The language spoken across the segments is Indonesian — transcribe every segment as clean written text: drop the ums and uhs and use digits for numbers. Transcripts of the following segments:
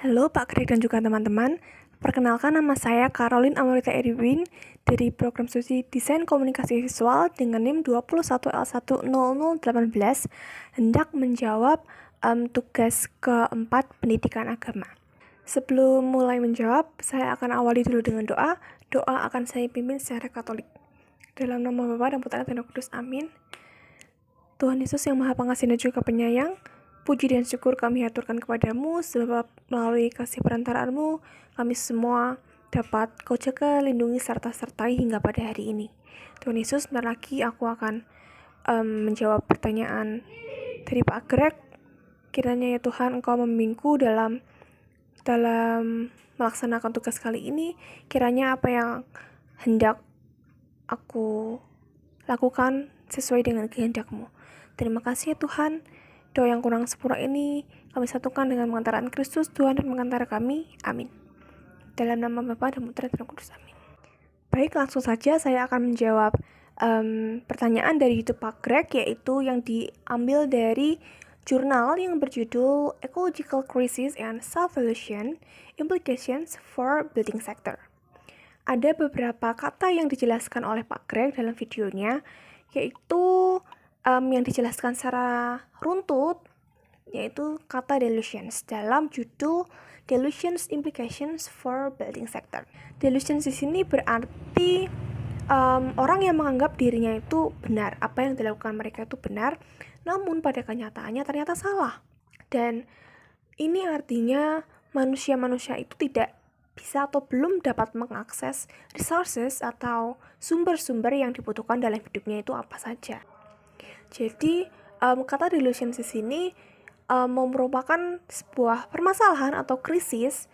Halo Pak Greg dan juga teman-teman. Perkenalkan, nama saya Caroline Amorita Edwin dari program studi Desain Komunikasi Visual dengan NIM 21L10018 hendak menjawab tugas keempat pendidikan agama. Sebelum mulai menjawab, saya akan awali dulu dengan doa. Doa akan saya pimpin secara Katolik. Dalam nama Bapa dan Putra dan Roh Kudus, amin. Tuhan Yesus yang Maha Pengasih dan juga Penyayang, puji dan syukur kami haturkan kepadamu, sebab melalui kasih perantaraanmu, kami semua dapat Kau jaga, lindungi, serta-sertai hingga pada hari ini. Tuhan Yesus, bentar lagi aku akan menjawab pertanyaan dari Pak Greg. Kiranya ya Tuhan, Engkau membimbingku dalam melaksanakan tugas kali ini. Kiranya apa yang hendak aku lakukan sesuai dengan kehendak-Mu. Terima kasih ya Tuhan. Doa yang kurang sempurna ini kami satukan dengan pengantaran Kristus Tuhan dan pengantara kami. Amin. Dalam nama Bapa dan Putra dan Roh Kudus. Amin. Baik, langsung saja saya akan menjawab pertanyaan dari YouTube Pak Greg, yaitu yang diambil dari jurnal yang berjudul Ecological Crisis and Self-Evolution Implications for Building Sector. Ada beberapa kata yang dijelaskan oleh Pak Greg dalam videonya, yaitu yang dijelaskan secara runtut, yaitu kata delusions dalam judul Delusions Implications for Building Sector. Delusions di sini berarti orang yang menganggap dirinya itu benar, apa yang dilakukan mereka itu benar, namun pada kenyataannya ternyata salah. Dan ini artinya manusia-manusia itu tidak bisa atau belum dapat mengakses resources atau sumber-sumber yang dibutuhkan dalam hidupnya itu apa saja. Jadi kata delusions di sini merupakan sebuah permasalahan atau krisis,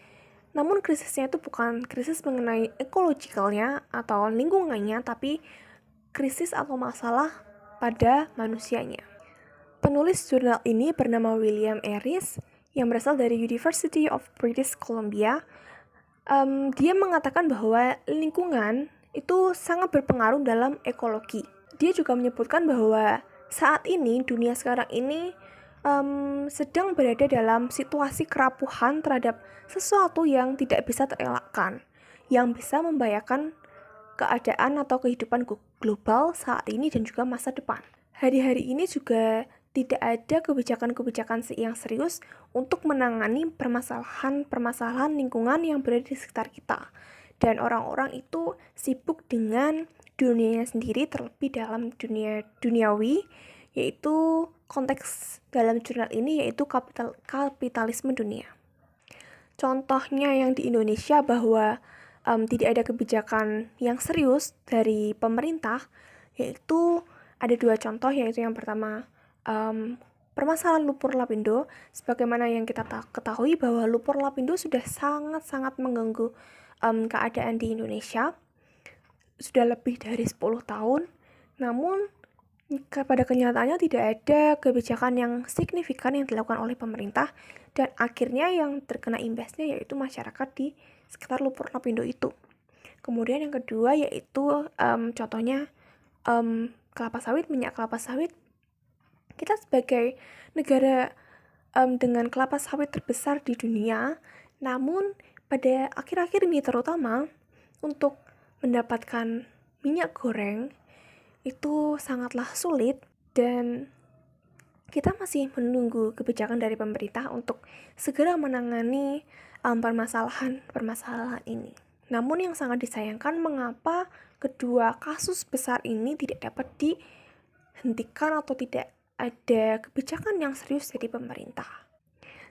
namun krisisnya itu bukan krisis mengenai ekologikalnya atau lingkungannya, tapi krisis atau masalah pada manusianya. Penulis jurnal ini bernama William Aris yang berasal dari University of British Columbia. Dia mengatakan bahwa lingkungan itu sangat berpengaruh dalam ekologi. Dia juga menyebutkan bahwa saat ini, dunia sekarang ini sedang berada dalam situasi kerapuhan terhadap sesuatu yang tidak bisa terelakkan, yang bisa membahayakan keadaan atau kehidupan global saat ini dan juga masa depan. Hari-hari ini juga tidak ada kebijakan-kebijakan yang serius untuk menangani permasalahan lingkungan yang berada di sekitar kita. Dan orang-orang itu sibuk dengan dunianya sendiri, terlebih dalam duniawi, yaitu konteks dalam jurnal ini yaitu kapitalisme dunia. Contohnya yang di Indonesia bahwa tidak ada kebijakan yang serius dari pemerintah, yaitu ada dua contoh, yaitu yang pertama permasalahan lumpur lapindo. Sebagaimana yang kita ketahui bahwa lumpur lapindo sudah sangat-sangat mengganggu keadaan di Indonesia sudah lebih dari 10 tahun, namun pada kenyataannya tidak ada kebijakan yang signifikan yang dilakukan oleh pemerintah, dan akhirnya yang terkena imbasnya yaitu masyarakat di sekitar lumpur lapindo itu. Kemudian yang kedua yaitu contohnya kelapa sawit, minyak kelapa sawit. Kita sebagai negara dengan kelapa sawit terbesar di dunia, namun pada akhir-akhir ini terutama untuk mendapatkan minyak goreng itu sangatlah sulit, dan kita masih menunggu kebijakan dari pemerintah untuk segera menangani permasalahan ini. Namun yang sangat disayangkan, mengapa kedua kasus besar ini tidak dapat dihentikan atau tidak ada kebijakan yang serius dari pemerintah.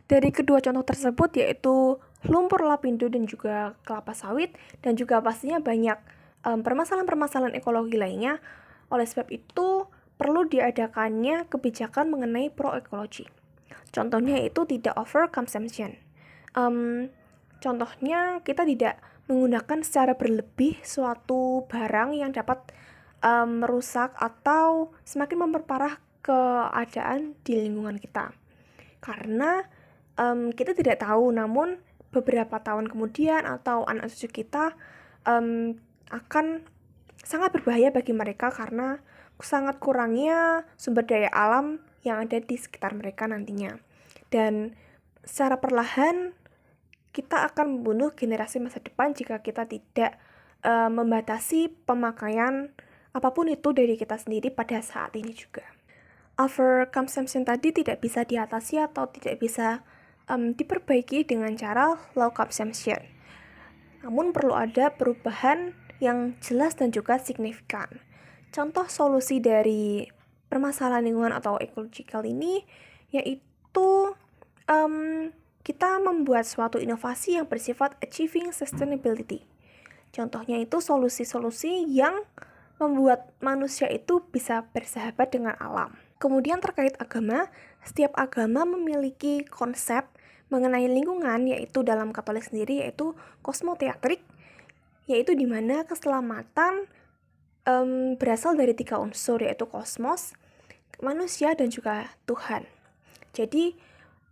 Dari kedua contoh tersebut, yaitu lumpur lapindo dan juga kelapa sawit, dan juga pastinya banyak permasalahan-permasalahan ekologi lainnya. Oleh sebab itu, perlu diadakannya kebijakan mengenai pro-ekologi. Contohnya itu tidak overconsumption. Contohnya kita tidak menggunakan secara berlebih suatu barang yang dapat merusak atau semakin memperparah keadaan di lingkungan kita. Karena kita tidak tahu, namun beberapa tahun kemudian atau anak cucu kita akan sangat berbahaya bagi mereka karena sangat kurangnya sumber daya alam yang ada di sekitar mereka nantinya. Dan secara perlahan kita akan membunuh generasi masa depan jika kita tidak membatasi pemakaian apapun itu dari kita sendiri pada saat ini juga. Overconsumption tadi tidak bisa diatasi atau tidak bisa diperbaiki dengan cara low consumption. Namun perlu ada perubahan yang jelas dan juga signifikan. Contoh solusi dari permasalahan lingkungan atau ecological ini yaitu kita membuat suatu inovasi yang bersifat achieving sustainability. Contohnya itu solusi-solusi yang membuat manusia itu bisa bersahabat dengan alam. Kemudian terkait agama, setiap agama memiliki konsep mengenai lingkungan, yaitu dalam Katolik sendiri yaitu kosmoteatrik, yaitu di mana keselamatan berasal dari 3 unsur, yaitu kosmos, manusia, dan juga Tuhan. Jadi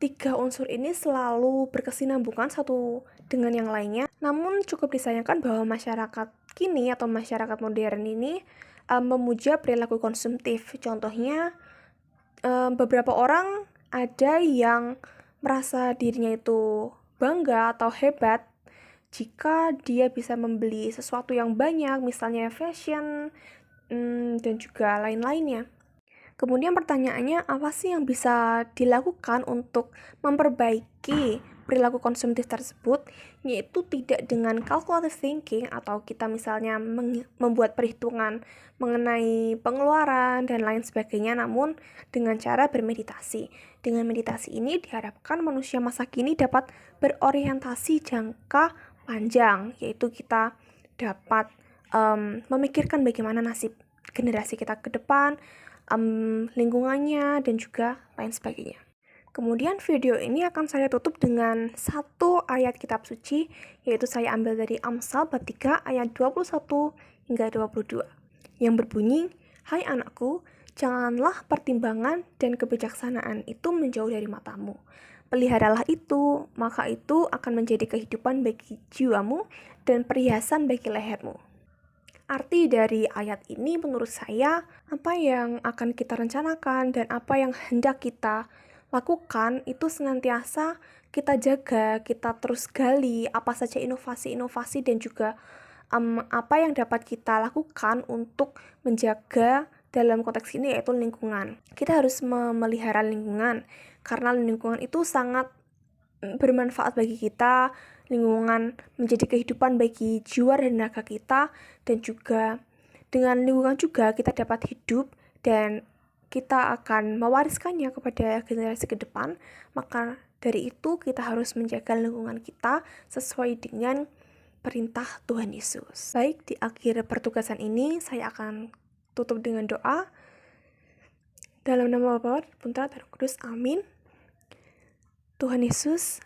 3 unsur ini selalu berkesinambungan satu dengan yang lainnya. Namun cukup disayangkan bahwa masyarakat kini atau masyarakat modern ini memuja perilaku konsumtif. Contohnya beberapa orang ada yang merasa dirinya itu bangga atau hebat jika dia bisa membeli sesuatu yang banyak, misalnya fashion dan juga lain-lainnya. Kemudian pertanyaannya, apa sih yang bisa dilakukan untuk memperbaiki perilaku konsumtif tersebut? Yaitu tidak dengan calculative thinking atau kita misalnya membuat perhitungan mengenai pengeluaran dan lain sebagainya, namun dengan cara bermeditasi. Dengan meditasi ini diharapkan manusia masa kini dapat berorientasi jangka panjang, yaitu kita dapat memikirkan bagaimana nasib generasi kita ke depan, lingkungannya, dan juga lain sebagainya. Kemudian video ini akan saya tutup dengan satu ayat kitab suci, yaitu saya ambil dari Amsal bab 3 ayat 21 hingga 22, yang berbunyi, "Hai anakku, janganlah pertimbangan dan kebijaksanaan itu menjauh dari matamu. Peliharalah itu, maka itu akan menjadi kehidupan bagi jiwamu dan perhiasan bagi lehermu." Arti dari ayat ini menurut saya, apa yang akan kita rencanakan dan apa yang hendak kita lakukan itu senantiasa kita jaga, kita terus gali apa saja inovasi-inovasi dan juga apa yang dapat kita lakukan untuk menjaga dalam konteks ini yaitu lingkungan. Kita harus memelihara lingkungan karena lingkungan itu sangat bermanfaat bagi kita. Lingkungan menjadi kehidupan bagi jiwa dan raga kita, dan juga dengan lingkungan juga kita dapat hidup dan kita akan mewariskannya kepada generasi ke depan. Maka dari itu kita harus menjaga lingkungan kita sesuai dengan perintah Tuhan Yesus. Baik, di akhir pertugasan ini saya akan tutup dengan doa. Dalam nama Bapa, Putra, dan Roh Kudus, amin. Tuhan Yesus,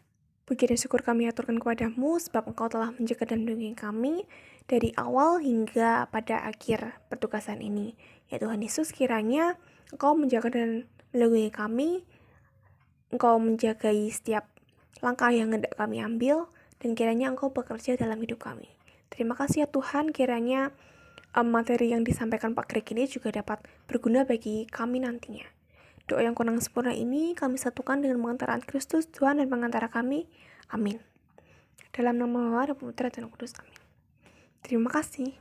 puji dan syukur kami aturkan kepadamu sebab Engkau telah menjaga dan melindungi kami dari awal hingga pada akhir pertugasan ini. Ya Tuhan Yesus, kiranya Engkau menjaga dan melindungi kami, Engkau menjagai setiap langkah yang hendak kami ambil, dan kiranya Engkau bekerja dalam hidup kami. Terima kasih ya Tuhan, kiranya materi yang disampaikan Pak Greg ini juga dapat berguna bagi kami nantinya. Doa yang kurang sempurna ini kami satukan dengan pengantaran Kristus, Tuhan dan pengantara kami. Amin. Dalam nama Allah, Putra, dan Roh Kudus. Amin. Terima kasih.